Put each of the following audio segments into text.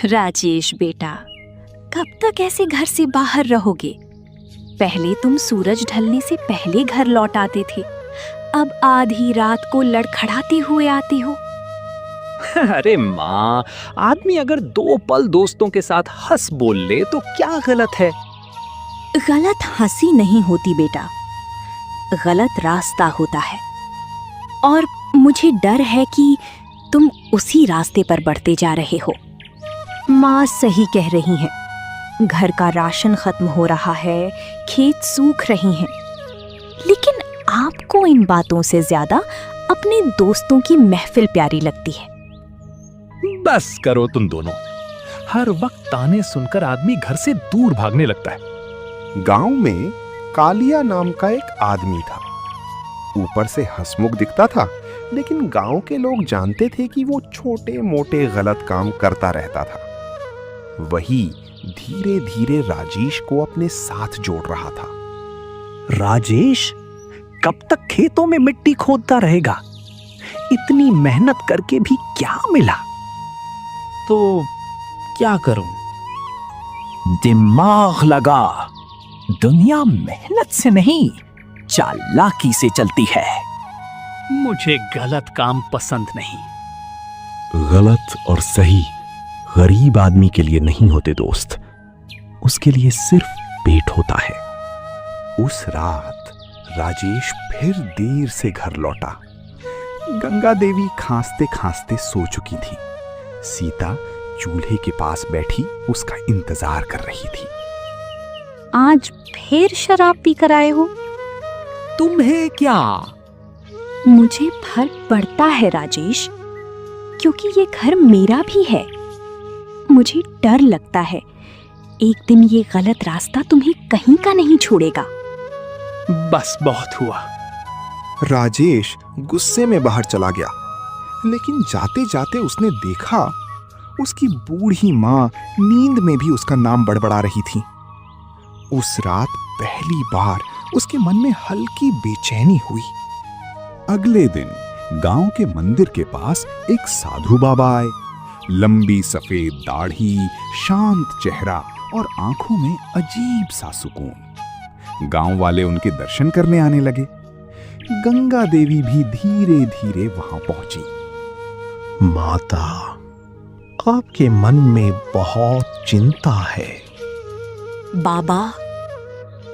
राजेश बेटा, कब तक ऐसे घर से बाहर रहोगे? पहले तुम सूरज ढलने से पहले घर लौट आते थे, अब आधी रात को लड़खड़ाते हुए आते हो। अरे माँ, आदमी अगर 2 पल दोस्तों के साथ हंस बोल ले तो क्या गलत है? गलत हंसी नहीं होती बेटा, गलत रास्ता होता है। और मुझे डर है कि तुम उसी रास्ते पर बढ़ते जा रहे हो। माँ सही कह रही हैं, घर का राशन खत्म हो रहा है, खेत सूख रहे हैं, लेकिन आपको इन बातों से ज्यादा अपने दोस्तों की महफिल प्यारी लगती है। बस करो तुम दोनों, हर वक्त ताने सुनकर आदमी घर से दूर भागने लगता है। गांव में कालिया नाम का एक आदमी था। ऊपर से हंसमुख दिखता था, लेकिन गांव के लोग जानते थे कि वो छोटे मोटे गलत काम करता रहता था। वही धीरे धीरे राजेश को अपने साथ जोड़ रहा था। राजेश, कब तक खेतों में मिट्टी खोदता रहेगा? इतनी मेहनत करके भी क्या मिला? तो क्या करूं? दिमाग लगा। दुनिया मेहनत से नहीं, चालाकी से चलती है। मुझे गलत काम पसंद नहीं। गलत और सही गरीब आदमी के लिए नहीं होते दोस्त, उसके लिए सिर्फ पेट होता है। उस रात राजेश फिर देर से घर लौटा। गंगा देवी खांसते खांसते सो चुकी थी। सीता चूल्हे के पास बैठी उसका इंतजार कर रही थी। आज फिर शराब पी कर आए हो? तुम्हें क्या? मुझे फर्क पड़ता है राजेश, क्योंकि ये घर मेरा भी है। मुझे डर लगता है एक दिन ये गलत रास्ता तुम्हें कहीं का नहीं छोड़ेगा। बस बहुत हुआ। राजेश गुस्से में बाहर चला गया, लेकिन जाते जाते उसने देखा उसकी बूढ़ी माँ नींद में भी उसका नाम बड़बड़ा रही थी। उस रात पहली बार उसके मन में हल्की बेचैनी हुई। अगले दिन गांव के मंदिर के पास एक साधु बाबा आए। लंबी सफेद दाढ़ी, शांत चेहरा और आंखों में अजीब सा सुकून। गांव वाले उनके दर्शन करने आने लगे। गंगा देवी भी धीरे धीरे वहां पहुंची। माता, आपके मन में बहुत चिंता है। बाबा,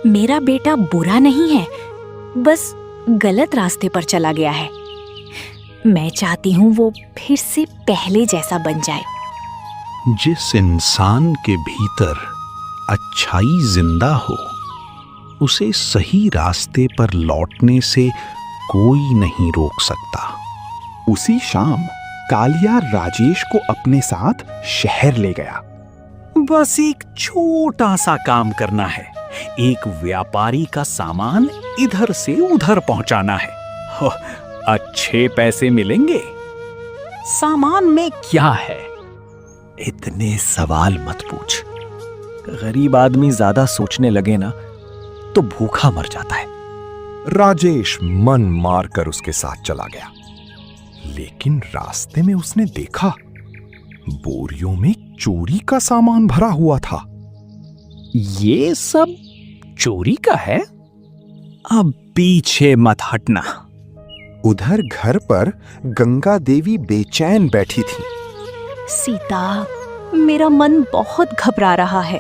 मेरा बेटा बुरा नहीं है, बस गलत रास्ते पर चला गया है। मैं चाहती हूँ वो फिर से पहले जैसा बन जाए। जिस इंसान के भीतर अच्छाई जिंदा हो, उसे सही रास्ते पर लौटने से कोई नहीं रोक सकता। उसी शाम कालिया राजेश को अपने साथ शहर ले गया। बस एक छोटा सा काम करना है। एक व्यापारी का सामान इधर से उधर पहुंचाना है। अच्छे पैसे मिलेंगे। सामान में क्या है? इतने सवाल मत पूछ। गरीब आदमी ज्यादा सोचने लगे ना तो भूखा मर जाता है। राजेश मन मारकर उसके साथ चला गया, लेकिन रास्ते में उसने देखा बोरियों में चोरी का सामान भरा हुआ था। ये सब चोरी का है? अब पीछे मत हटना। उधर घर पर गंगा देवी बेचैन बैठी थी। सीता, मेरा मन बहुत घबरा रहा है।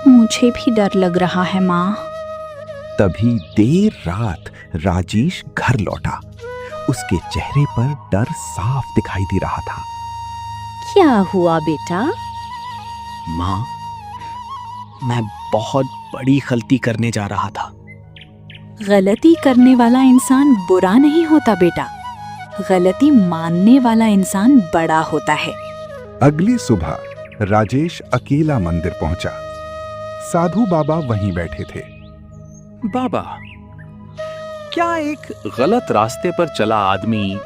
मुझे भी डर लग रहा है माँ। तभी देर रात राजेश घर लौटा। उसके चेहरे पर डर साफ दिखाई दे रहा था। क्या हुआ बेटा? माँ, मैं बहुत बड़ी गलती करने जा रहा था। गलती करने वाला इंसान बुरा नहीं होता बेटा, गलती मानने वाला इंसान बड़ा होता है। अगली सुबह राजेश अकेला मंदिर पहुंचा। साधु बाबा वहीं बैठे थे। बाबा, क्या एक गलत रास्ते पर चला आदमी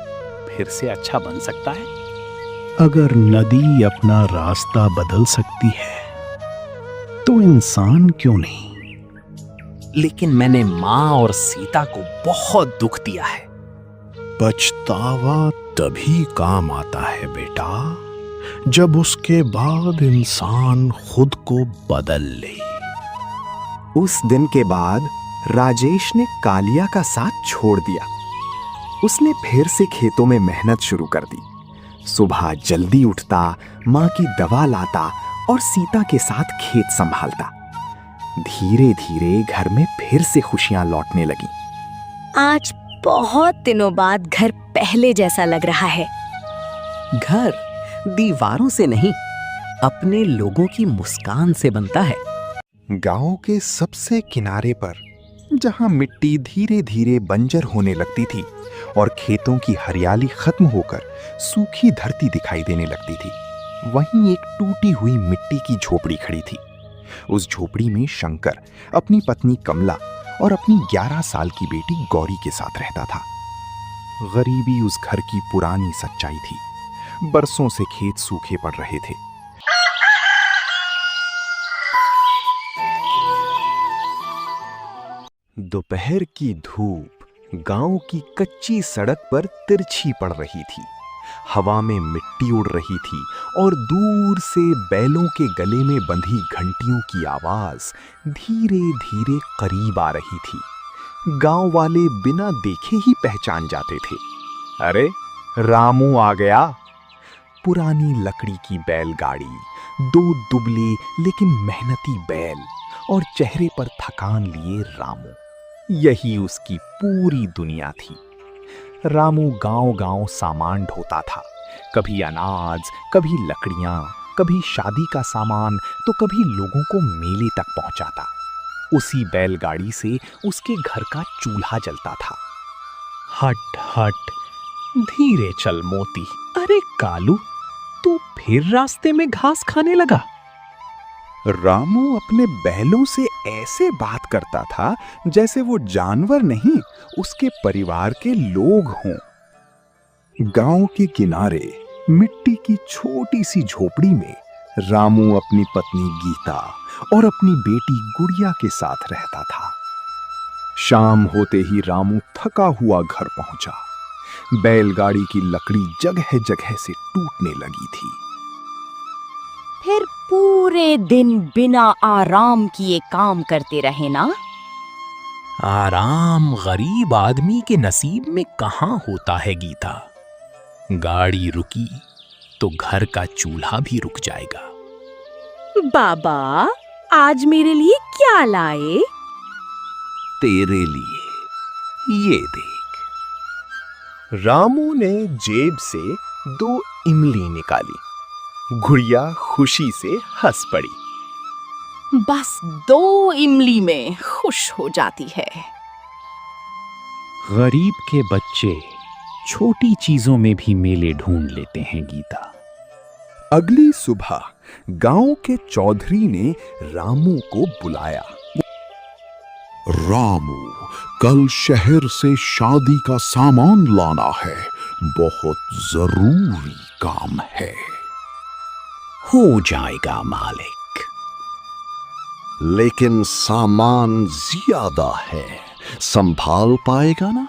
फिर से अच्छा बन सकता है? अगर नदी अपना रास्ता बदल सकती है तो इंसान क्यों नहीं? लेकिन मैंने माँ और सीता को बहुत दुख दिया है। पछतावा तभी काम आता है बेटा, जब उसके बाद इंसान खुद को बदल ले। उस दिन के बाद राजेश ने कालिया का साथ छोड़ दिया। उसने फिर से खेतों में मेहनत शुरू कर दी। सुबह जल्दी उठता, माँ की दवा लाता और सीता के साथ खेत संभालता। धीरे धीरे घर में फिर से खुशियां लौटने लगी। आज बहुत दिनों बाद घर पहले जैसा लग रहा है। घर दीवारों से नहीं, अपने लोगों की मुस्कान से बनता है। गांव के सबसे किनारे पर, जहां मिट्टी धीरे धीरे बंजर होने लगती थी और खेतों की हरियाली खत्म होकर सूखी धरती दिखाई देने लगती थी, वहीं एक टूटी हुई मिट्टी की झोपड़ी खड़ी थी। उस झोपड़ी में शंकर अपनी पत्नी कमला और अपनी 11 साल की बेटी गौरी के साथ रहता था। गरीबी उस घर की पुरानी सच्चाई थी। बरसों से खेत सूखे पड़ रहे थे। दोपहर की धूप गांव की कच्ची सड़क पर तिरछी पड़ रही थी। हवा में मिट्टी उड़ रही थी और दूर से बैलों के गले में बंधी घंटियों की आवाज धीरे धीरे करीब आ रही थी। गांव वाले बिना देखे ही पहचान जाते थे। अरे, रामू आ गया। पुरानी लकड़ी की बैलगाड़ी, 2 दुबले लेकिन मेहनती बैल और चेहरे पर थकान लिए रामू, यही उसकी पूरी दुनिया थी। रामू गांव-गांव सामान ढोता था। कभी अनाज, कभी लकड़ियां, कभी शादी का सामान, तो कभी लोगों को मेले तक पहुंचाता। उसी बैलगाड़ी से उसके घर का चूल्हा जलता था। हट हट, धीरे चल मोती। अरे कालू, तू फिर रास्ते में घास खाने लगा? रामू अपने बैलों से ऐसे बात करता था जैसे वो जानवर नहीं, उसके परिवार के लोग हों। गांव के किनारे मिट्टी की छोटी सी झोपड़ी में रामू अपनी पत्नी गीता और अपनी बेटी गुड़िया के साथ रहता था। शाम होते ही रामू थका हुआ घर पहुंचा। बैलगाड़ी की लकड़ी जगह जगह से टूटने लगी थी। फिर पूरे दिन बिना आराम किए काम करते रहे ना? आराम गरीब आदमी के नसीब में कहाँ होता है गीता। गाड़ी रुकी तो घर का चूल्हा भी रुक जाएगा। बाबा, आज मेरे लिए क्या लाए? तेरे लिए ये देख। रामू ने जेब से 2 इमली निकाली। गुड़िया खुशी से हंस पड़ी। बस 2 इमली में खुश हो जाती है। गरीब के बच्चे छोटी चीजों में भी मेले ढूंढ लेते हैं गीता। अगली सुबह गांव के चौधरी ने रामू को बुलाया। रामू, कल शहर से शादी का सामान लाना है, बहुत जरूरी काम है। हो जाएगा मालिक। लेकिन सामान ज्यादा है, संभाल पाएगा ना?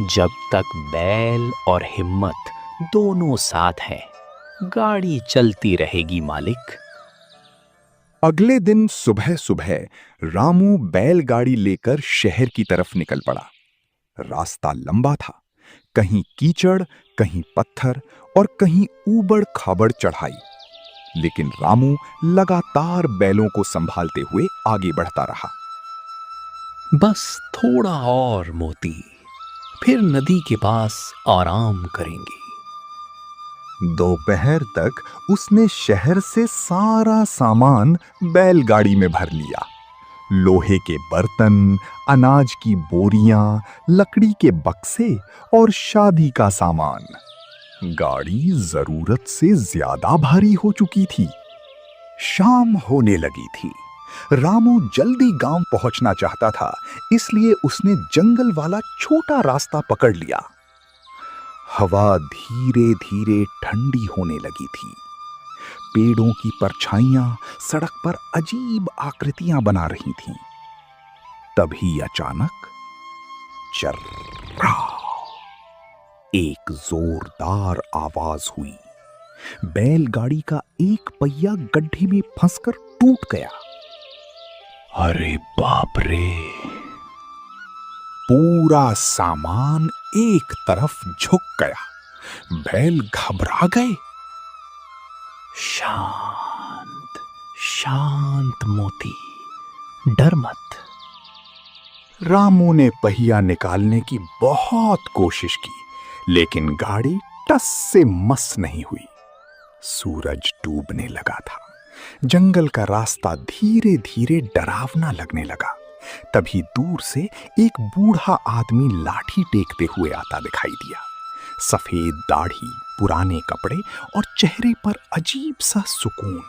जब तक बैल और हिम्मत दोनों साथ हैं, गाड़ी चलती रहेगी मालिक। अगले दिन सुबह सुबह रामू बैलगाड़ी लेकर शहर की तरफ निकल पड़ा। रास्ता लंबा था, कहीं कीचड़, कहीं पत्थर और कहीं ऊबड़ खाबड़ चढ़ाई। लेकिन रामू लगातार बैलों को संभालते हुए आगे बढ़ता रहा। बस थोड़ा और मोती, फिर नदी के पास आराम करेंगे। दोपहर तक उसने शहर से सारा सामान बैलगाड़ी में भर लिया। लोहे के बर्तन, अनाज की बोरियां, लकड़ी के बक्से और शादी का सामान। गाड़ी जरूरत से ज्यादा भारी हो चुकी थी। शाम होने लगी थी। रामू जल्दी गांव पहुंचना चाहता था, इसलिए उसने जंगल वाला छोटा रास्ता पकड़ लिया। हवा धीरे धीरे ठंडी होने लगी थी। पेड़ों की परछाइयां सड़क पर अजीब आकृतियां बना रही थीं। तभी अचानक चर्रा, एक जोरदार आवाज हुई। बैलगाड़ी का एक पहिया गड्ढे में फंसकर टूट गया। अरे बाप रे! पूरा सामान एक तरफ झुक गया। बैल घबरा गए। शांत शांत मोती, डर मत। रामू ने पहिया निकालने की बहुत कोशिश की, लेकिन गाड़ी टस से मस नहीं हुई। सूरज डूबने लगा था। जंगल का रास्ता धीरे धीरे डरावना लगने लगा। तभी दूर से एक बूढ़ा आदमी लाठी टेकते हुए आता दिखाई दिया। सफेद दाढ़ी, पुराने कपड़े और चेहरे पर अजीब सा सुकून।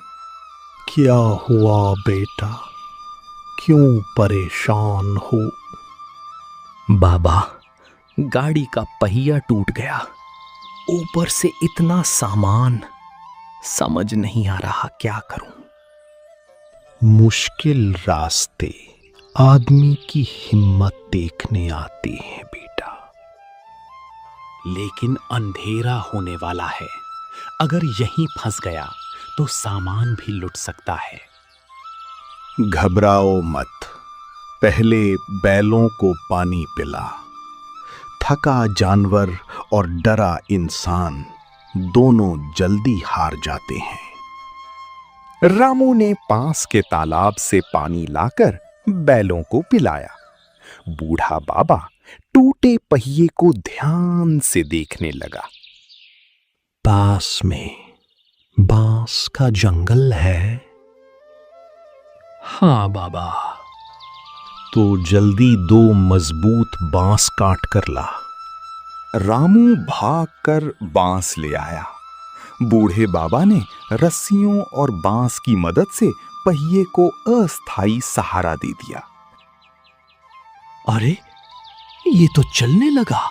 क्या हुआ बेटा? क्यों परेशान हो? बाबा, गाड़ी का पहिया टूट गया, ऊपर से इतना सामान, समझ नहीं आ रहा क्या करूं। मुश्किल रास्ते आदमी की हिम्मत देखने आते हैं बेटा। लेकिन अंधेरा होने वाला है, अगर यहीं फंस गया तो सामान भी लुट सकता है। घबराओ मत, पहले बैलों को पानी पिला। थका जानवर और डरा इंसान दोनों जल्दी हार जाते हैं। रामू ने पास के तालाब से पानी लाकर बैलों को पिलाया। बूढ़ा बाबा टूटे पहिए को ध्यान से देखने लगा। पास में बांस का जंगल है? हाँ बाबा। तो जल्दी 2 मजबूत बांस काट कर ला। रामू भागकर बांस ले आया। बूढ़े बाबा ने रस्सियों और बांस की मदद से पहिए को अस्थायी सहारा दे दिया। अरे, ये तो चलने लगा।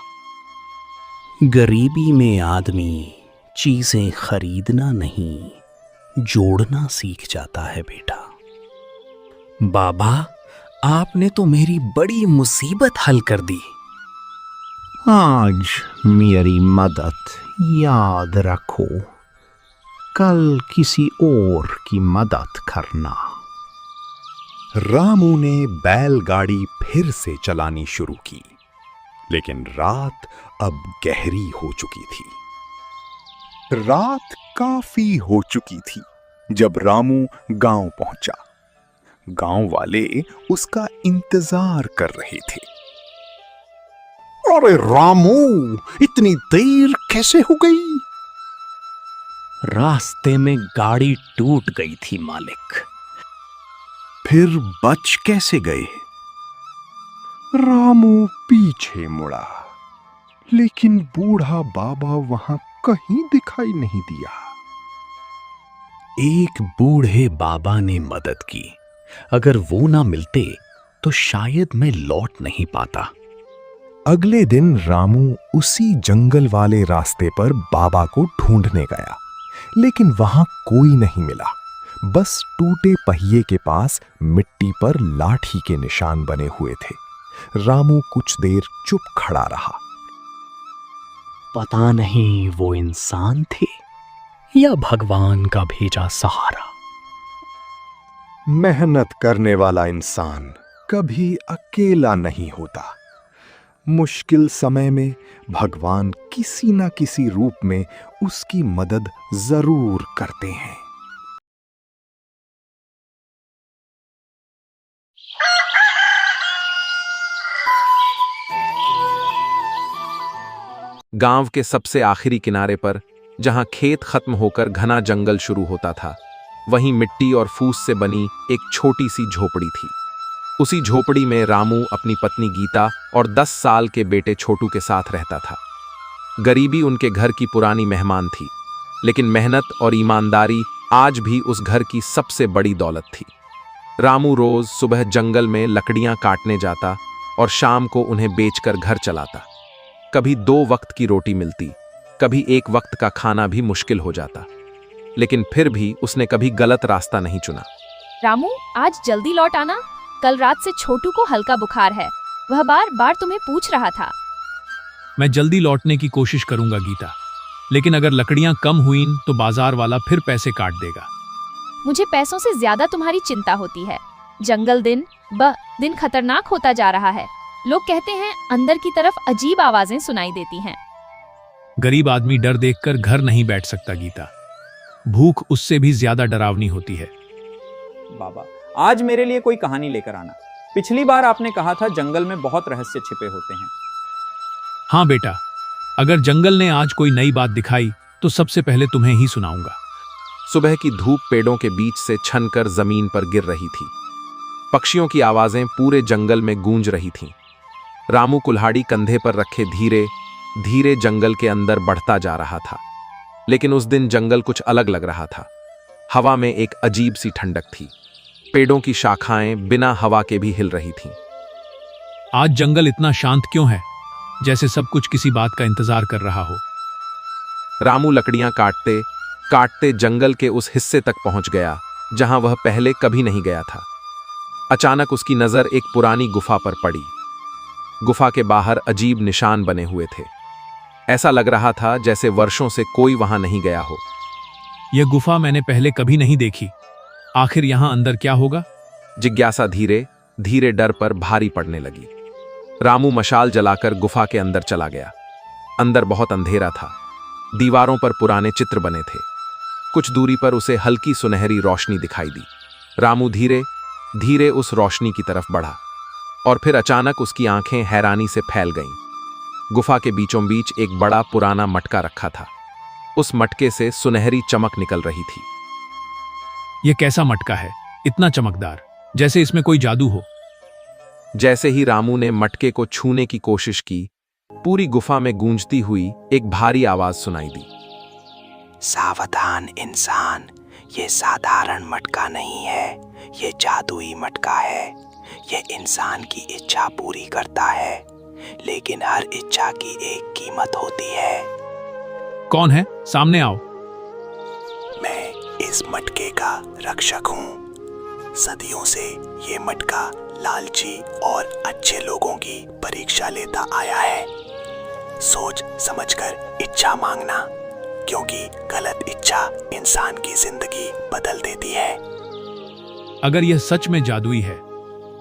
गरीबी में आदमी चीजें खरीदना नहीं, जोड़ना सीख जाता है बेटा। बाबा, आपने तो मेरी बड़ी मुसीबत हल कर दी। आज मेरी मदद याद रखो, कल किसी और की मदद करना। रामू ने बैलगाड़ी फिर से चलानी शुरू की, लेकिन रात अब गहरी हो चुकी थी। रात काफी हो चुकी थी जब रामू गांव पहुंचा। गांव वाले उसका इंतजार कर रहे थे। अरे रामू, इतनी देर कैसे हो गई? रास्ते में गाड़ी टूट गई थी मालिक। फिर बच कैसे गए? रामू पीछे मुड़ा, लेकिन बूढ़ा बाबा वहां कहीं दिखाई नहीं दिया। एक बूढ़े बाबा ने मदद की। अगर वो ना मिलते तो शायद मैं लौट नहीं पाता। अगले दिन रामू उसी जंगल वाले रास्ते पर बाबा को ढूंढने गया, लेकिन वहां कोई नहीं मिला। बस टूटे पहिए के पास मिट्टी पर लाठी के निशान बने हुए थे। रामू कुछ देर चुप खड़ा रहा। पता नहीं वो इंसान थे या भगवान का भेजा सहारा। मेहनत करने वाला इंसान कभी अकेला नहीं होता। मुश्किल समय में भगवान किसी न किसी रूप में उसकी मदद जरूर करते हैं। गांव के सबसे आखिरी किनारे पर, जहां खेत खत्म होकर घना जंगल शुरू होता था, वहीं मिट्टी और फूस से बनी एक छोटी सी झोपड़ी थी। उसी झोपड़ी में रामू अपनी पत्नी गीता और 10 साल के बेटे छोटू के साथ रहता था। गरीबी उनके घर की पुरानी मेहमान थी, लेकिन मेहनत और ईमानदारी आज भी उस घर की सबसे बड़ी दौलत थी। रामू रोज सुबह जंगल में लकड़ियां काटने जाता और शाम को उन्हें बेचकर घर चलाता। कभी 2 वक्त की रोटी मिलती, कभी 1 वक्त का खाना भी मुश्किल हो जाता, लेकिन फिर भी उसने कभी गलत रास्ता नहीं चुना। रामू, आज जल्दी लौट आना। कल रात से छोटू को हल्का बुखार है, वह बार बार तुम्हें पूछ रहा था। मैं जल्दी लौटने की कोशिश करूंगा गीता। लेकिन अगर लकड़ियां कम हुई तो बाजार वाला फिर पैसे काट देगा। मुझे पैसों से ज्यादा तुम्हारी चिंता होती है। जंगल दिन ब दिन खतरनाक होता जा रहा है। लोग कहते हैं अंदर की तरफ अजीब आवाजें सुनाई देती हैं। गरीब आदमी डर देखकर घर नहीं बैठ सकता गीता। भूख उससे भी ज्यादा डरावनी होती है। बाबा, आज मेरे लिए कोई कहानी लेकर आना। पिछली बार आपने कहा था जंगल में बहुत रहस्य छिपे होते हैं। हाँ बेटा, अगर जंगल ने आज कोई नई बात दिखाई तो सबसे पहले तुम्हें ही सुनाऊंगा। सुबह की धूप पेड़ों के बीच से छनकर जमीन पर गिर रही थी। पक्षियों की आवाजें पूरे जंगल में गूंज रही थीं। रामू कुल्हाड़ी कंधे पर रखे धीरे धीरे जंगल के अंदर बढ़ता जा रहा था। लेकिन उस दिन जंगल कुछ अलग लग रहा था। हवा में एक अजीब सी ठंडक थी। पेड़ों की शाखाएं बिना हवा के भी हिल रही थीं। आज जंगल इतना शांत क्यों है, जैसे सब कुछ किसी बात का इंतजार कर रहा हो। रामू लकड़ियां काटते काटते जंगल के उस हिस्से तक पहुंच गया जहां वह पहले कभी नहीं गया था। अचानक उसकी नजर एक पुरानी गुफा पर पड़ी। गुफा के बाहर अजीब निशान बने हुए थे। ऐसा लग रहा था जैसे वर्षों से कोई वहां नहीं गया हो। यह गुफा मैंने पहले कभी नहीं देखी। आखिर यहां अंदर क्या होगा? जिज्ञासा धीरे धीरे डर पर भारी पड़ने लगी। रामू मशाल जलाकर गुफा के अंदर चला गया। अंदर बहुत अंधेरा था। दीवारों पर पुराने चित्र बने थे। कुछ दूरी पर उसे हल्की सुनहरी रोशनी दिखाई दी। रामू धीरे धीरे उस रोशनी की तरफ बढ़ा और फिर अचानक उसकी आंखें हैरानी से फैल गईं। गुफा के बीचों बीच एक बड़ा पुराना मटका रखा था। उस मटके से सुनहरी चमक निकल रही थी। यह कैसा मटका है, इतना चमकदार, जैसे इसमें कोई जादू हो। जैसे ही रामू ने मटके को छूने की कोशिश की, पूरी गुफा में गूंजती हुई एक भारी आवाज सुनाई दी। सावधान इंसान, ये साधारण मटका नहीं है, ये जादुई मटका है। ये इंसान की इच्छा पूरी करता है, लेकिन हर इच्छा की एक कीमत होती है। कौन है? सामने आओ। मैं इस मटके का रक्षक हूँ। सदियों से ये मटका लालची और अच्छे लोगों की परीक्षा लेता आया है। सोच समझकर इच्छा मांगना, क्योंकि गलत इच्छा इंसान की जिंदगी बदल देती है। अगर यह सच में जादुई है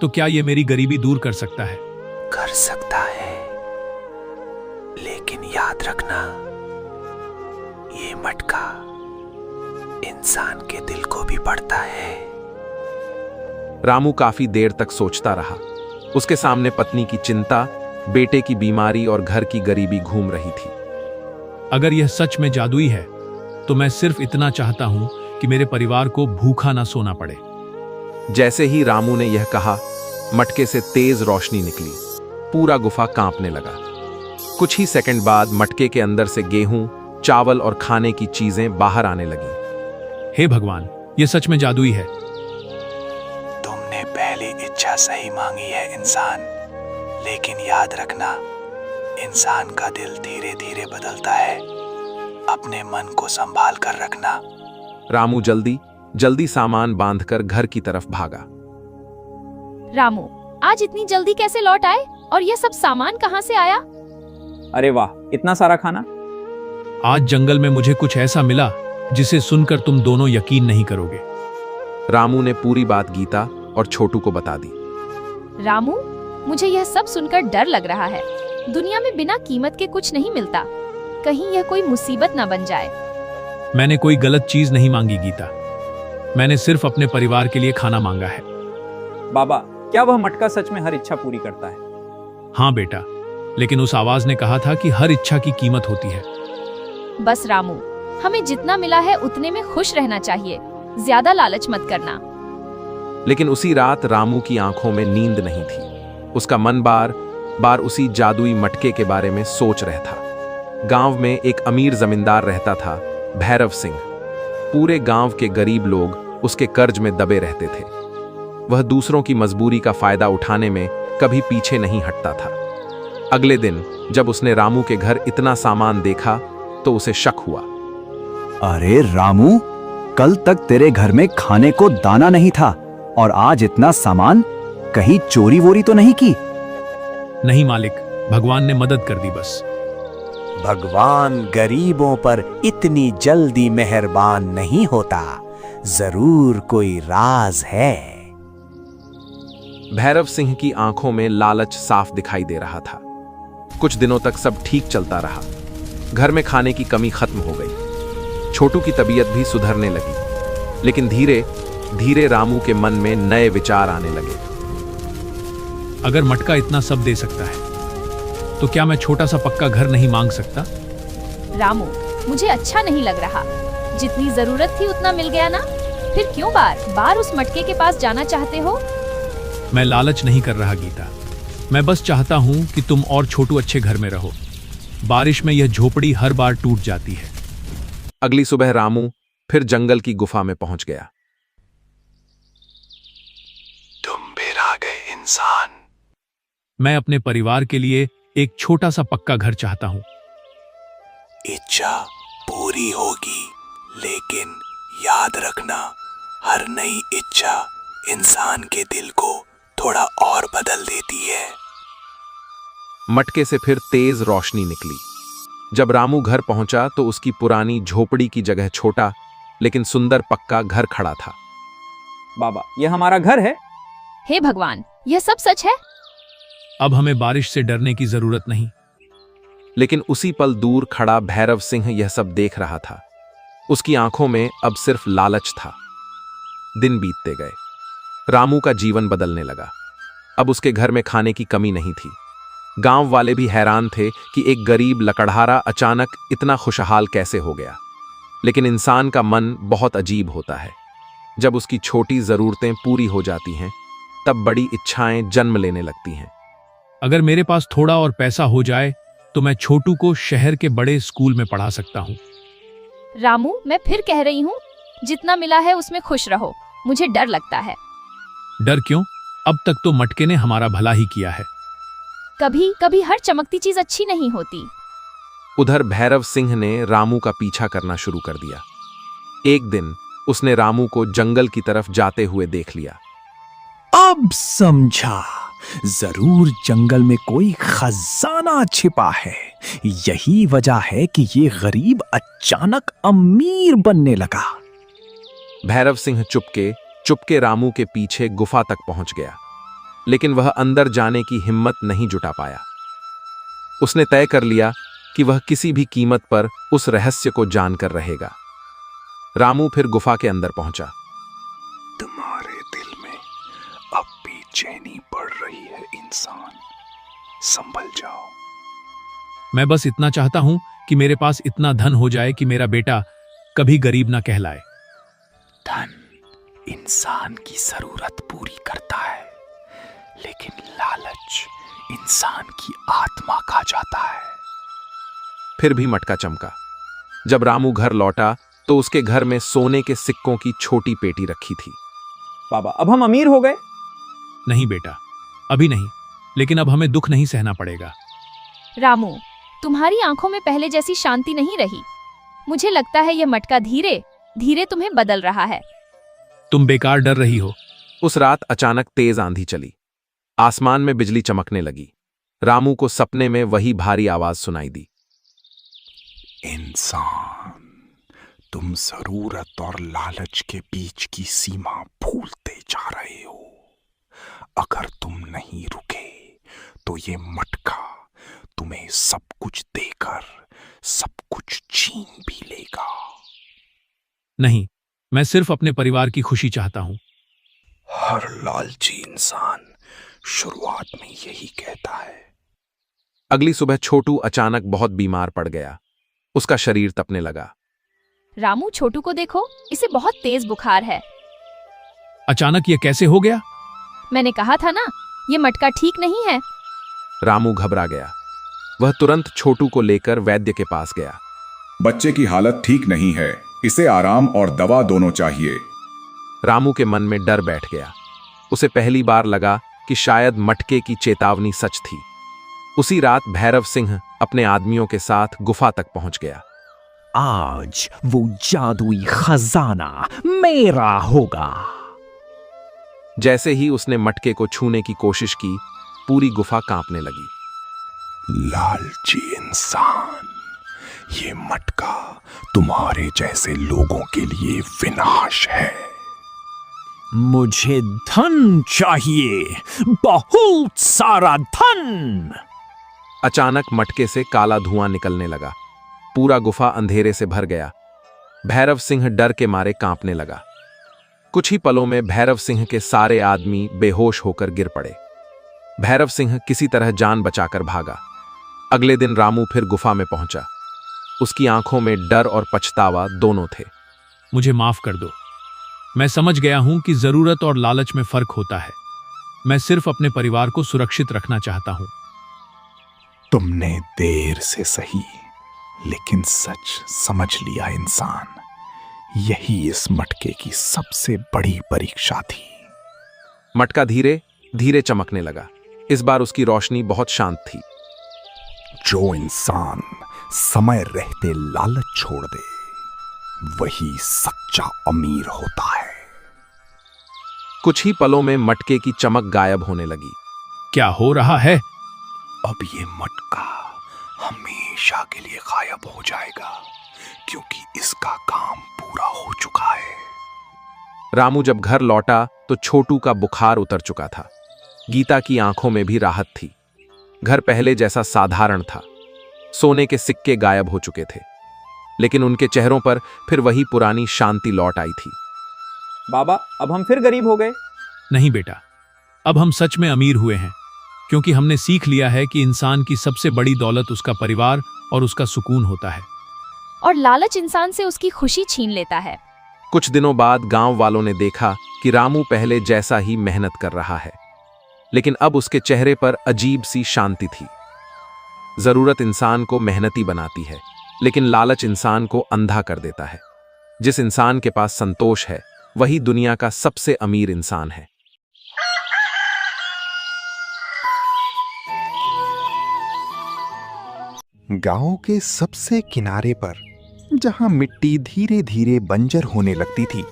तो क्या यह मेरी गरीबी दूर कर सकता है? कर सकता है, लेकिन याद रखना, ये मटका इंसान के दिल को भी पढ़ता है। रामू काफी देर तक सोचता रहा। उसके सामने पत्नी की चिंता, बेटे की बीमारी और घर की गरीबी घूम रही थी। अगर यह सच में जादुई है तो मैं सिर्फ इतना चाहता हूं कि मेरे परिवार को भूखा ना सोना पड़े। जैसे ही रामू ने यह कहा, मटके से तेज रोशनी निकली। पूरा गुफा कांपने लगा। कुछ ही सेकंड बाद मटके के अंदर से गेहूं, चावल और खाने की चीजें बाहर आने लगी। हे भगवान, यह सच में जादुई है। तुमने पहली इच्छा सही मांगी है इंसान, लेकिन याद रखना, इंसान का दिल धीरे धीरे बदलता है। अपने मन को संभाल कर रखना। रामू जल्दी जल्दी सामान बांधकर घर की तरफ भागा। रामू, आज इतनी जल्दी कैसे लौट आए और यह सब सामान कहां से आया? अरे वाह, इतना सारा खाना। आज जंगल में मुझे कुछ ऐसा मिला जिसे सुनकर तुम दोनों यकीन नहीं करोगे। रामू ने पूरी बात गीता और छोटू को बता दी। रामू, मुझे यह सब सुनकर डर लग रहा है। दुनिया में बिना कीमत के कुछ नहीं मिलता। कहीं यह कोई मुसीबत ना बन जाए। मैंने कोई गलत चीज नहीं मांगी गीता। मैंने सिर्फ अपने परिवार के लिए खाना मांगा है। बाबा, क्या वह मटका सच में हर इच्छा पूरी करता है? हाँ बेटा, लेकिन उस आवाज ने कहा था कि हर इच्छा की कीमत होती है। बस रामू, हमें जितना मिला है उतने में खुश रहना चाहिए। ज्यादा लालच मत करना। लेकिन उसी रात रामू की आंखों में नींद नहीं थी। उसका मन बार बार उसी जादुई मटके के बारे में सोच रहा था। गांव में एक अमीर जमींदार रहता था, भैरव सिंह। पूरे गांव के गरीब लोग उसके कर्ज में दबे रहते थे। वह दूसरों की मजबूरी का फायदा उठाने में कभी पीछे नहीं हटता था। अगले दिन जब उसने रामू के घर इतना सामान देखा तो उसे शक हुआ। अरे रामू, कल तक तेरे घर में खाने को दाना नहीं था और आज इतना सामान, कहीं चोरी वोरी तो नहीं की? नहीं मालिक, भगवान ने मदद कर दी बस। भगवान गरीबों पर इतनी जल्दी मेहरबान नहीं होता। जरूर कोई राज है। भैरव सिंह की आंखों में लालच साफ दिखाई दे रहा था। कुछ दिनों तक सब ठीक चलता रहा। घर में खाने की कमी खत्म हो गई। छोटू की तबीयत भी सुधरने लगी। लेकिन धीरे धीरे रामू के मन में नए विचार आने लगे। अगर मटका इतना सब दे सकता है तो क्या मैं छोटा सा पक्का घर नहीं मांग सकता? रामू, मुझे अच्छा नहीं लग रहा। जितनी जरूरत थी उतना मिल गया ना, फिर क्यों बार बार उस मटके के पास जाना चाहते हो? मैं लालच नहीं कर रहा गीता। मैं बस चाहता हूं कि तुम और छोटू अच्छे घर में रहो। बारिश में यह झोपड़ी हर बार टूट जाती है। अगली सुबह रामू फिर जंगल की गुफा में पहुंच गया। तुम फिर आ गए इंसान। मैं अपने परिवार के लिए एक छोटा सा पक्का घर चाहता हूं। इच्छा पूरी होगी, लेकिन याद रखना, हर नई इच्छा इंसान के दिल को थोड़ा और बदल देती है। मटके से फिर तेज रोशनी निकली। जब रामू घर पहुंचा तो उसकी पुरानी झोपड़ी की जगह छोटा लेकिन सुंदर पक्का घर खड़ा था। बाबा, यह हमारा घर है? हे भगवान, यह सब सच है? अब हमें बारिश से डरने की जरूरत नहीं। लेकिन उसी पल दूर खड़ा भैरव सिंह यह सब देख रहा था। उसकी आंखों में अब सिर्फ लालच था। दिन बीतते गए। रामू का जीवन बदलने लगा। अब उसके घर में खाने की कमी नहीं थी। गांव वाले भी हैरान थे कि एक गरीब लकड़हारा अचानक इतना खुशहाल कैसे हो गया। लेकिन इंसान का मन बहुत अजीब होता है। जब उसकी छोटी जरूरतें पूरी हो जाती हैं, तब बड़ी इच्छाएं जन्म लेने लगती हैं। अगर मेरे पास थोड़ा और पैसा हो जाए तो मैं छोटू को शहर के बड़े स्कूल में पढ़ा सकता हूँ। रामू, मैं फिर कह रही हूँ, जितना मिला है उसमें खुश रहो। मुझे डर लगता है। डर क्यों? अब तक तो मटके ने हमारा भला ही किया है। कभी कभी हर चमकती चीज अच्छी नहीं होती। उधर भैरव सिंह ने रामू का पीछा करना शुरू कर दिया। एक दिन उसने रामू को जंगल की तरफ जाते हुए देख लिया। अब समझा, जरूर जंगल में कोई खजाना छिपा है। यही वजह है कि ये गरीब अचानक अमीर बनने लगा। भैरव सिंह चुपके रामू के पीछे गुफा तक पहुंच गया। लेकिन वह अंदर जाने की हिम्मत नहीं जुटा पाया। उसने तय कर लिया कि वह किसी भी कीमत पर उस रहस्य को जानकर रहेगा। रामू फिर गुफा के अंदर पहुंचा। तुम्हारे दिल में अब बेचैनी बढ़ रही है इंसान, संभल जाओ। मैं बस इतना चाहता हूं कि मेरे पास इतना धन हो जाए कि मेरा बेटा कभी गरीब ना कहलाए। धन इंसान की जरूरत पूरी करता है, लेकिन लालच इंसान की आत्मा खा जाता है। फिर भी मटका चमका। जब रामू घर लौटा तो उसके घर में सोने के सिक्कों की छोटी पेटी रखी थी। बाबा, अब हम अमीर हो गए? नहीं बेटा, अभी नहीं, लेकिन अब हमें दुख नहीं सहना पड़ेगा। रामू, तुम्हारी आंखों में पहले जैसी शांति नहीं रही। मुझे लगता है यह मटका धीरे धीरे तुम्हें बदल रहा है। तुम बेकार डर रही हो। उस रात अचानक तेज आंधी चली। आसमान में बिजली चमकने लगी। रामू को सपने में वही भारी आवाज सुनाई दी। इंसान, तुम जरूरत और लालच के बीच की सीमा भूलते जा रहे हो। अगर तुम नहीं रुके तो ये मटका तुम्हें सब कुछ देकर सब कुछ छीन भी लेगा। नहीं, मैं सिर्फ अपने परिवार की खुशी चाहता हूं। हर लालची इंसान शुरुआत में यही कहता है। अगली सुबह छोटू अचानक बहुत बीमार पड़ गया। उसका शरीर तपने लगा। रामू, छोटू को देखो, इसे बहुत तेज बुखार है। अचानक ये कैसे हो गया? मैंने कहा था ना, ये मटका ठीक नहीं है। रामू घबरा गया। वह तुरंत छोटू को लेकर वैद्य के पास गया। बच्चे की हालत ठीक नहीं है, इसे आराम और दवा दोनों चाहिए। रामू के मन में डर बैठ गया। उसे पहली बार लगा कि शायद मटके की चेतावनी सच थी। उसी रात भैरव सिंह अपने आदमियों के साथ गुफा तक पहुंच गया। आज वो जादुई खजाना मेरा होगा। जैसे ही उसने मटके को छूने की कोशिश की, पूरी गुफा कांपने लगी। लालची इंसान, ये मटका तुम्हारे जैसे लोगों के लिए विनाश है। मुझे धन चाहिए, बहुत सारा धन। अचानक मटके से काला धुआं निकलने लगा। पूरा गुफा अंधेरे से भर गया। भैरव सिंह डर के मारे कांपने लगा। कुछ ही पलों में भैरव सिंह के सारे आदमी बेहोश होकर गिर पड़े। भैरव सिंह किसी तरह जान बचाकर भागा। अगले दिन रामू फिर गुफा में पहुंचा। उसकी आंखों में डर और पछतावा दोनों थे। मुझे माफ कर दो। मैं समझ गया हूं कि जरूरत और लालच में फर्क होता है। मैं सिर्फ अपने परिवार को सुरक्षित रखना चाहता हूं। तुमने देर से सही, लेकिन सच समझ लिया इंसान। यही इस मटके की सबसे बड़ी परीक्षा थी। मटका धीरे धीरे चमकने लगा। इस बार उसकी रोशनी बहुत शांत थी। जो इंसान समय रहते लालच छोड़ दे, वही सच्चा अमीर होता है। कुछ ही पलों में मटके की चमक गायब होने लगी। क्या हो रहा है? अब ये मटका हमेशा के लिए गायब हो जाएगा, क्योंकि इसका काम पूरा हो चुका है। रामू जब घर लौटा तो छोटू का बुखार उतर चुका था। गीता की आंखों में भी राहत थी। घर पहले जैसा साधारण था। सोने के सिक्के गायब हो चुके थे, लेकिन उनके चेहरों पर फिर वही पुरानी शांति लौट आई थी। बाबा, अब हम फिर गरीब हो गए? नहीं बेटा, अब हम सच में अमीर हुए हैं, क्योंकि हमने सीख लिया है कि इंसान की सबसे बड़ी दौलत उसका परिवार और उसका सुकून होता है। और लालच इंसान से उसकी खुशी छीन लेता है। कुछ दिनों बाद गांव वालों ने देखा कि रामू पहले जैसा ही मेहनत कर रहा है, लेकिन अब उसके चेहरे पर अजीब सी शांति थी। जरूरत इंसान को मेहनती बनाती है, लेकिन लालच इंसान को अंधा कर देता है। जिस इंसान के पास संतोष है, वही दुनिया का सबसे अमीर इंसान है। गांव के सबसे किनारे पर, जहां मिट्टी धीरे धीरे बंजर होने लगती थी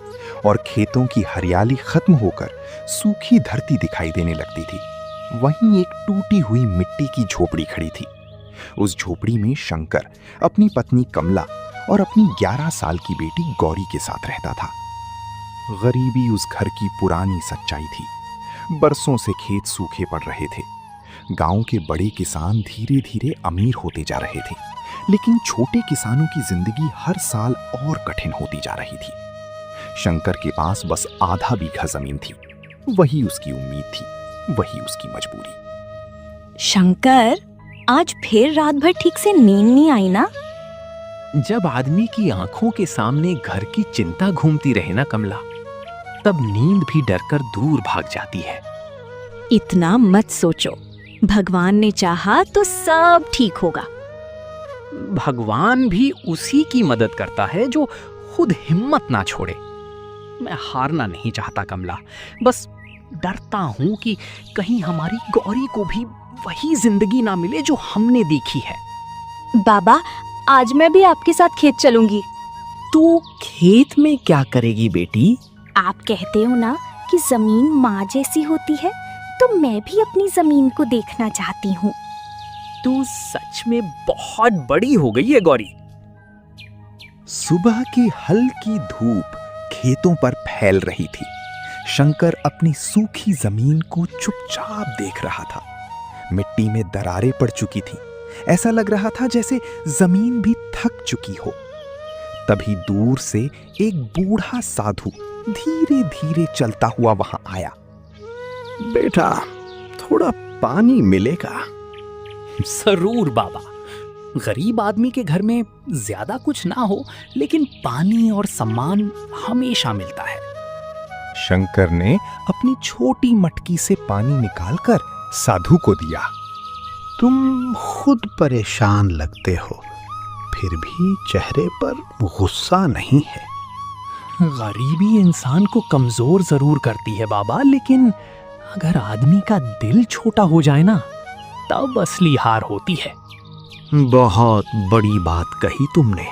और खेतों की हरियाली खत्म होकर सूखी धरती दिखाई देने लगती थी, वहीं एक टूटी हुई मिट्टी की झोपड़ी खड़ी थी। उस झोपड़ी में शंकर अपनी पत्नी कमला और अपनी 11 साल की बेटी गौरी के साथ रहता था। गरीबी उस घर की पुरानी सच्चाई थी। बरसों से खेत सूखे पड़ रहे थे। गांव के बड़े किसान धीरे धीरे अमीर होते जा रहे थे, लेकिन छोटे किसानों की जिंदगी हर साल और कठिन होती जा रही थी। शंकर के पास बस आधा बीघा जमीन थी। वही उसकी उम्मीद थी, वही उसकी मजबूरी। शंकर, आज फिर रात भर ठीक से नींद नहीं आई ना? जब आदमी की आंखों के सामने घर की चिंता घूमती रहे ना कमला, तब नींद भी डरकर दूर भाग जाती है। इतना मत सोचो। भगवान ने चाहा तो सब ठीक होगा। भगवान भी उसी की मदद करता है जो खुद हिम्मत ना छोड़े। मैं हारना नहीं चाहता कमला, बस डरता हूं कि कहीं हमारी गौरी को भी वही जिंदगी ना मिले जो हमने देखी है। बाबा, आज मैं भी आपके साथ खेत चलूंगी। तू खेत में क्या करेगी बेटी? आप कहते हो ना कि जमीन माँ जैसी होती है, तो मैं भी अपनी जमीन को देखना चाहती हूँ। तू सच में बहुत बड़ी हो गई है गौरी। सुबह की हल्की धूप खेतों पर फैल रही थी। शंकर अपनी सूखी जमीन को चुपचाप देख रहा था। मिट्टी में दरारें पड़ चुकी थी। ऐसा लग रहा था जैसे जमीन भी थक चुकी हो। तभी दूर से एक बूढ़ा साधु धीरे धीरे चलता हुआ वहां आया। बेटा, थोड़ा पानी मिलेगा? जरूर बाबा। गरीब आदमी के घर में ज्यादा कुछ ना हो, लेकिन पानी और सम्मान हमेशा मिलता है। शंकर ने अपनी छोटी मटकी से पानी निकालकर साधु को दिया। तुम खुद परेशान लगते हो, फिर भी चेहरे पर गुस्सा नहीं है। गरीबी इंसान को कमजोर जरूर करती है बाबा, लेकिन अगर आदमी का दिल छोटा हो जाए ना, तब असली हार होती है। बहुत बड़ी बात कही तुमने।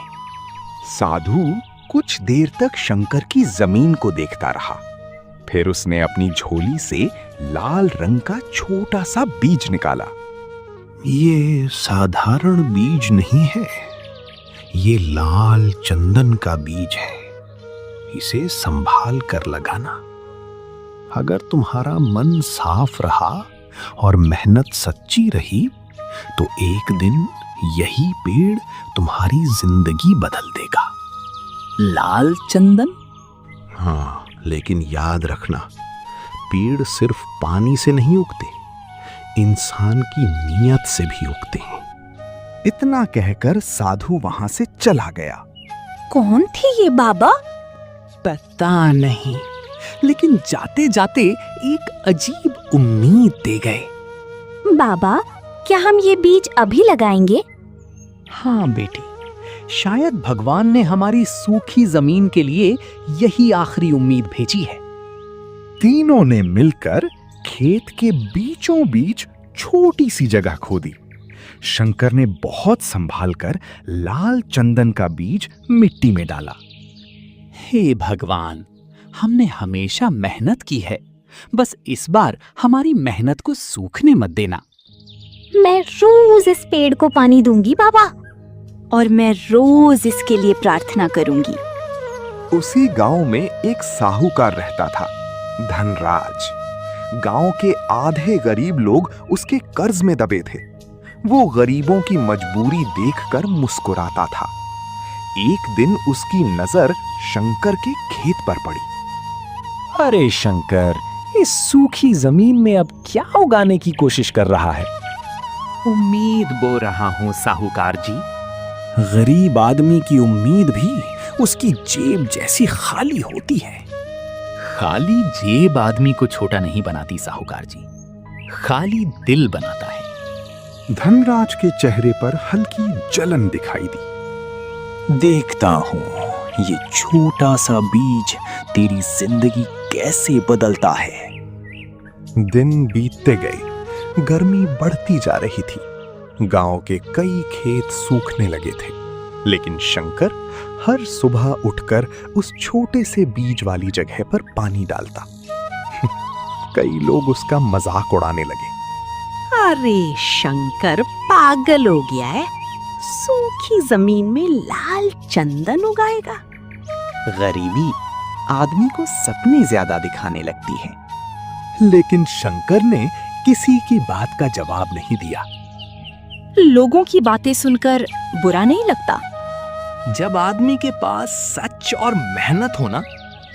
साधु कुछ देर तक शंकर की जमीन को देखता रहा। फिर उसने अपनी झोली से लाल रंग का छोटा सा बीज निकाला। ये साधारण बीज नहीं है, ये लाल चंदन का बीज है, इसे संभाल कर लगाना। अगर तुम्हारा मन साफ रहा और मेहनत सच्ची रही तो एक दिन यही पेड़ तुम्हारी जिंदगी बदल देगा। लाल चंदन? हाँ, लेकिन याद रखना, पेड़ सिर्फ पानी से नहीं उगते, इंसान की नीयत से भी उगते हैं। इतना कहकर साधु वहां से चला गया। कौन थे ये बाबा? पता नहीं, लेकिन जाते जाते एक अजीब उम्मीद दे गए। बाबा, क्या हम ये बीज अभी लगाएंगे? हाँ बेटी, शायद भगवान ने हमारी सूखी जमीन के लिए यही आखिरी उम्मीद भेजी है। तीनों ने मिलकर खेत के बीचों बीच छोटी सी जगह खोदी। शंकर ने बहुत संभाल कर लाल चंदन का बीज मिट्टी में डाला। हे भगवान, हमने हमेशा मेहनत की है, बस इस बार हमारी मेहनत को सूखने मत देना। मैं रोज इस पेड़ को पानी दूंगी बाबा, और मैं रोज इसके लिए प्रार्थना करूंगी। उसी गांव में एक साहूकार रहता था, धनराज। गांव के आधे गरीब लोग उसके कर्ज में दबे थे। वो गरीबों की मजबूरी देखकर मुस्कुराता था। एक दिन उसकी नजर शंकर के खेत पर पड़ी। अरे शंकर, इस सूखी जमीन में अब क्या उगाने की कोशिश कर रहा है? उम्मीद बो रहा हूं साहूकार जी। गरीब आदमी की उम्मीद भी उसकी जेब जैसी खाली होती है। खाली जेब आदमी को छोटा नहीं बनाती साहूकार जी, खाली दिल बनाता है। धनराज के चेहरे पर हल्की जलन दिखाई दी। देखता हूं ये छोटा सा बीज तेरी जिंदगी कैसे बदलता है। दिन बीतते गए, गर्मी बढ़ती जा रही थी। गांव के कई खेत सूखने लगे थे, लेकिन शंकर हर सुबह उठकर उस छोटे से बीज वाली जगह पर पानी डालता। कई लोग उसका मजाक उड़ाने लगे। अरे शंकर पागल हो गया है, सूखी जमीन में लाल चंदन उगाएगा। गरीबी आदमी को सपने ज्यादा दिखाने लगती है। लेकिन शंकर ने किसी की बात का जवाब नहीं दिया। लोगों की बातें सुनकर बुरा नहीं लगता। जब आदमी के पास सच और मेहनत हो ना,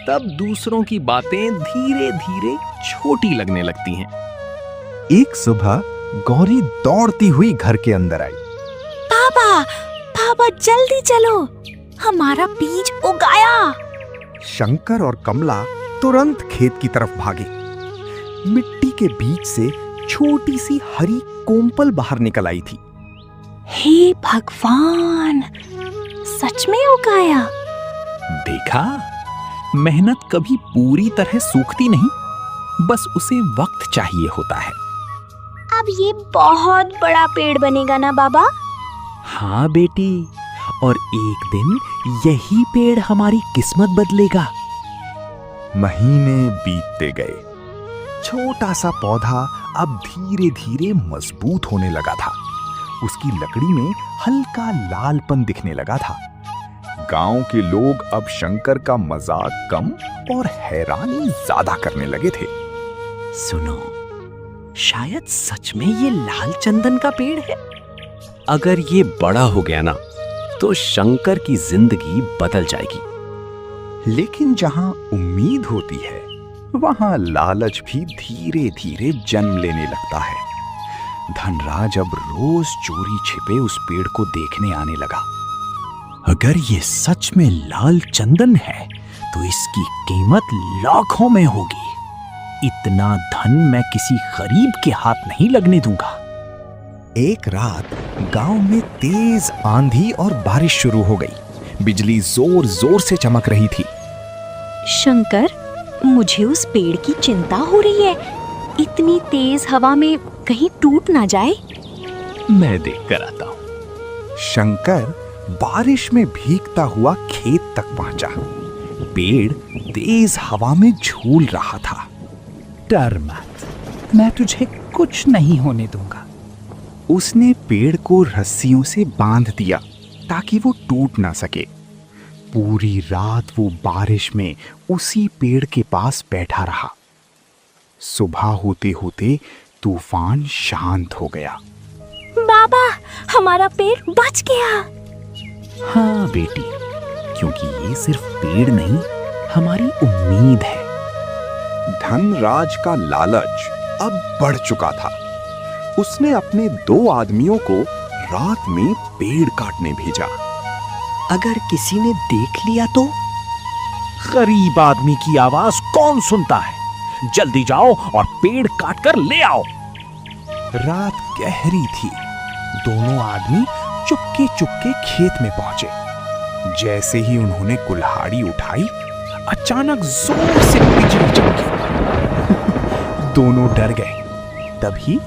तब दूसरों की बातें धीरे धीरे छोटी लगने लगती हैं। एक सुबह गौरी दौड़ती हुई घर के अंदर आई। पापा, पापा जल्दी चलो, हमारा बीज उगाया। शंकर और कमला तुरंत खेत की तरफ भागे। मिट्टी के बीच से छोटी सी हरी कोंपल बाहर निकल आई थी। हे भगवान, सच में उगाया। देखा, मेहनत कभी पूरी तरह सूखती नहीं, बस उसे वक्त चाहिए होता है। अब ये बहुत बड़ा पेड़ बनेगा ना बाबा? हाँ बेटी, और एक दिन यही पेड़ हमारी किस्मत बदलेगा। महीने बीतते गए। छोटा सा पौधा अब धीरे धीरे मजबूत होने लगा था। उसकी लकड़ी में हल्का लालपन दिखने लगा था। गांव के लोग अब शंकर का मजाक कम और हैरानी ज्यादा करने लगे थे। सुनो, शायद सच में ये लाल चंदन का पेड़ है। अगर ये बड़ा हो गया ना, तो शंकर की जिंदगी बदल जाएगी। लेकिन जहां उम्मीद होती है, वहां लालच भी धीरे धीरे जन्म लेने लगता है। धनराज अब रोज चोरी छिपे उस पेड़ को देखने आने लगा। अगर ये सच में लाल चंदन है तो इसकी कीमत लाखों में होगी। इतना धन मैं किसी गरीब के हाथ नहीं लगने दूंगा। एक रात गांव में तेज आंधी और बारिश शुरू हो गई। बिजली जोर जोर से चमक रही थी। शंकर, मुझे उस पेड़ की चिंता हो रही है। इतनी तेज हवा में कहीं टूट ना जाए। मैं देख कर आता हूं। शंकर बारिश में भीगता हुआ खेत तक पहुंचा। पेड़ तेज हवा में झूल रहा था। डर मत, मैं तुझे कुछ नहीं होने दूंगा। उसने पेड़ को रस्सियों से बांध दिया ताकि वो टूट ना सके। पूरी रात वो बारिश में उसी पेड़ के पास बैठा रहा। सुबह होते होते तूफान शांत हो गया। बाबा, हमारा पेड़ बच गया। हाँ बेटी, क्योंकि ये सिर्फ पेड़ नहीं, हमारी उम्मीद है। धनराज का लालच अब बढ़ चुका था। उसने अपने 2 आदमियों को रात में पेड़ काटने भेजा। अगर किसी ने देख लिया तो? गरीब आदमी की आवाज कौन सुनता है? जल्दी जाओ और पेड़ काट कर ले आओ। रात गहरी थी। दोनों आदमी चुपके चुपके खेत में पहुंचे। जैसे ही उन्होंने कुल्हाड़ी उठाई, अचानक जोर से बिजली चमकी। दोनों डर गए। तभी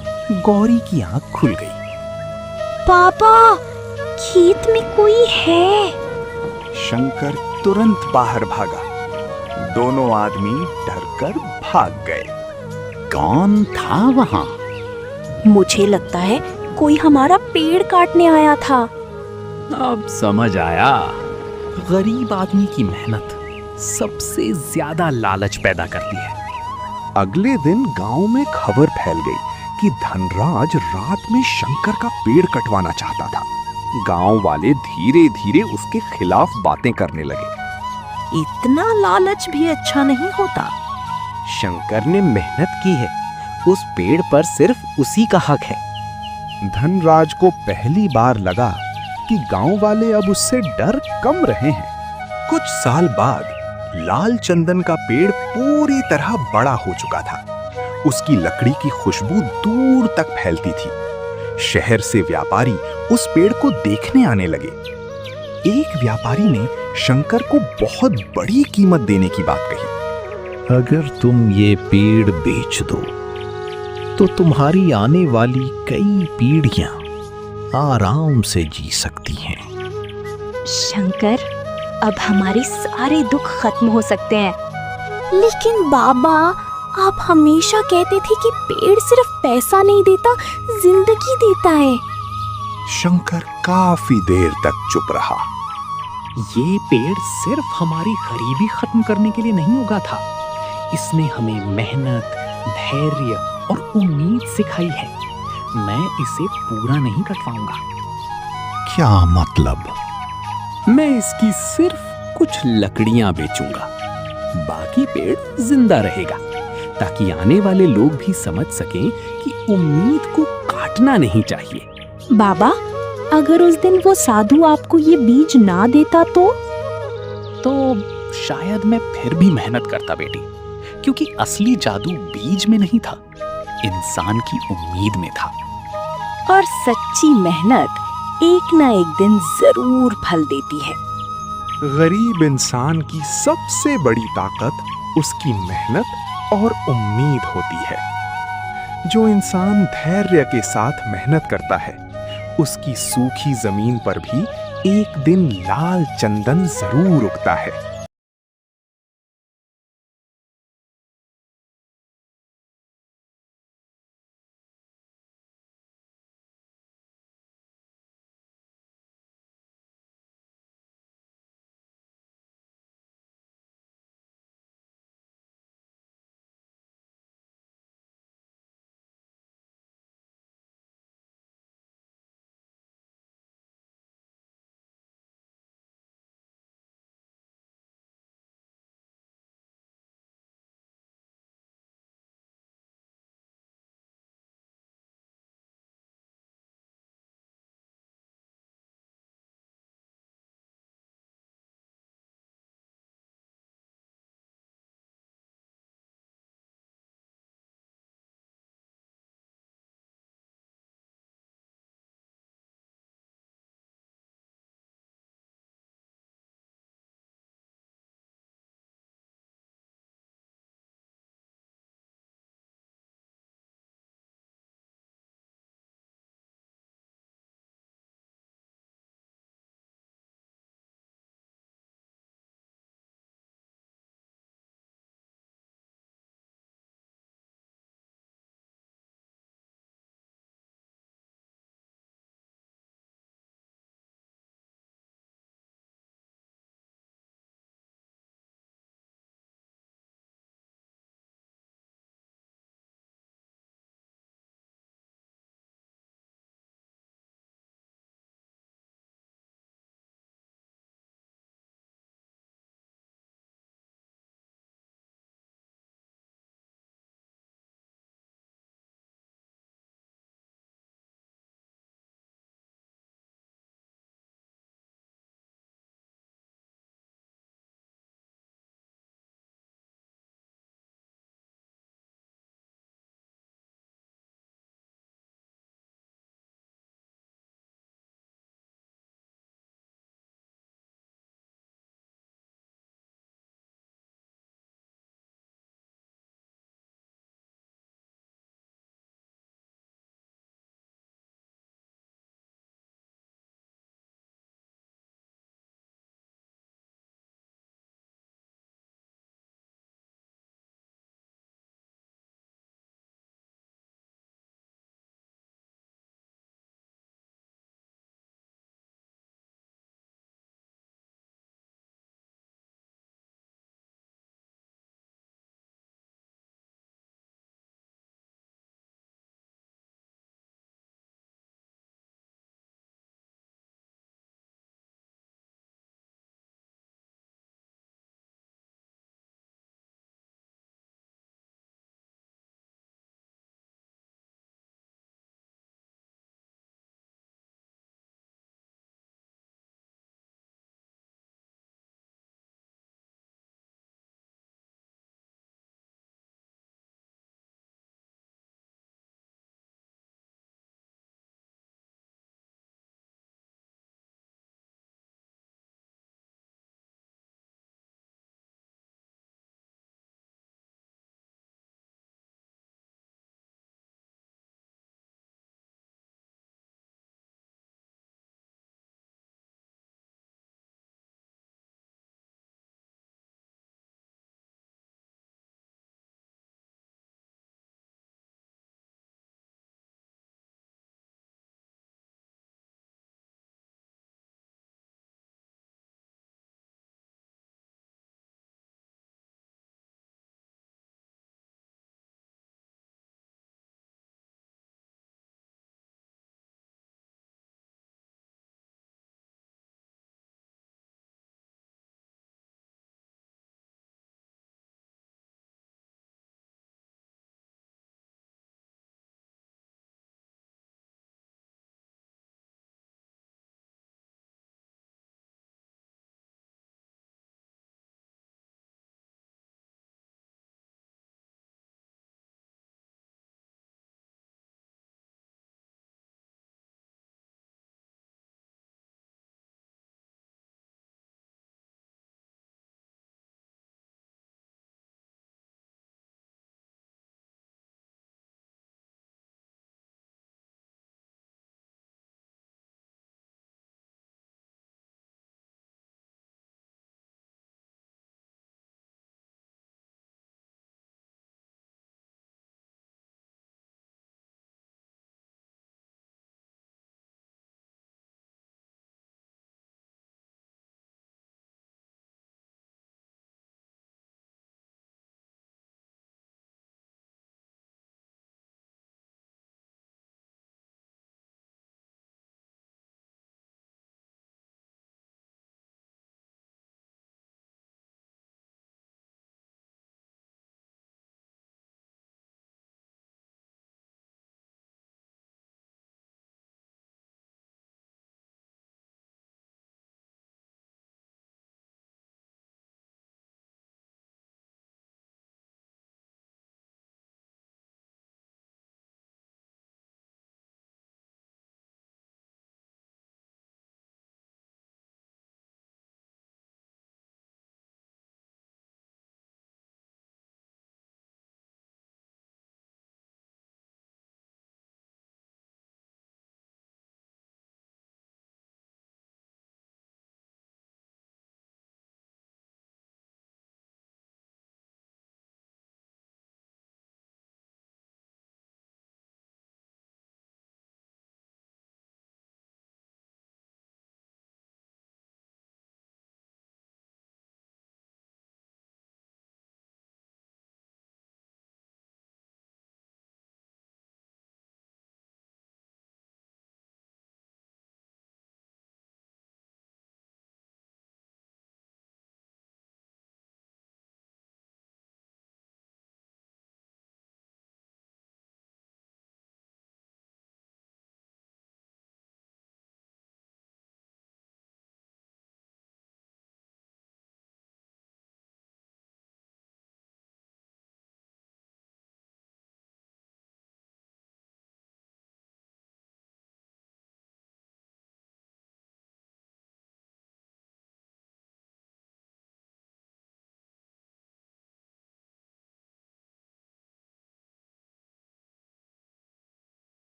गौरी की आंख खुल गई। पापा, खेत में कोई है। शंकर तुरंत बाहर भागा। दोनों आदमी डरकर भाग गए। कौन था वहां? मुझे लगता है कोई हमारा पेड़ काटने आया था। अब समझ आया, गरीब आदमी की मेहनत सबसे ज्यादा लालच पैदा करती है। अगले दिन गांव में खबर फैल गई कि धनराज रात में शंकर का पेड़ कटवाना चाहता था। गांव वाले धीरे धीरे उसके खिलाफ बातें करने लगे। इतना लालच भी अच्छा नहीं होता। शंकर ने मेहनत की है, उस पेड़ पर सिर्फ उसी का हक है। धनराज को पहली बार लगा कि गांव वाले अब उससे डर कम रहे हैं। कुछ साल बाद लाल चंदन का पेड़ पूरी तरह बड़ा हो चुका था। उसकी लकड़ी की खुशबू दूर तक फैलती थी। शहर से व्यापारी उस पेड़ को देखने आने लगे। एक व्यापारी ने शंकर को बहुत बड़ी कीमत देने की बात कही। अगर तुम ये पेड़ बेच दो तो तुम्हारी आने वाली कई पीढ़ियां आराम से जी सकती हैं। शंकर, अब हमारे सारे दुख खत्म हो सकते हैं। लेकिन बाबा, आप हमेशा कहते थे कि पेड़ सिर्फ पैसा नहीं देता, जिंदगी देता है। शंकर काफी देर तक चुप रहा। ये पेड़ सिर्फ हमारी गरीबी खत्म करने के लिए नहीं उगा था। इसने हमें मेहनत, धैर्य और उम्मीद सिखाई है। मैं इसे पूरा नहीं कटवाऊंगा। क्या मतलब? मैं इसकी सिर्फ कुछ लकड़ियां बेचूंगा, बाकी पेड़ जिंदा रहेगा, ताकि आने वाले लोग भी समझ सकें कि उम्मीद को काटना नहीं चाहिए। बाबा, अगर उस दिन वो साधु आपको ये बीज ना देता तो शायद मैं फिर भी मेहनत करता बेटी, क्योंकि असली जादू बीज में नहीं था, इंसान की उम्मीद में था। और सच्ची मेहनत एक ना एक दिन जरूर फल देती है। गरीब इंसान की सबसे बड़ी ताकत उसकी मेहनत और उम्मीद होती है। जो इंसान धैर्य के साथ मेहनत करता है, उसकी सूखी जमीन पर भी एक दिन लाल चंदन जरूर उगता है।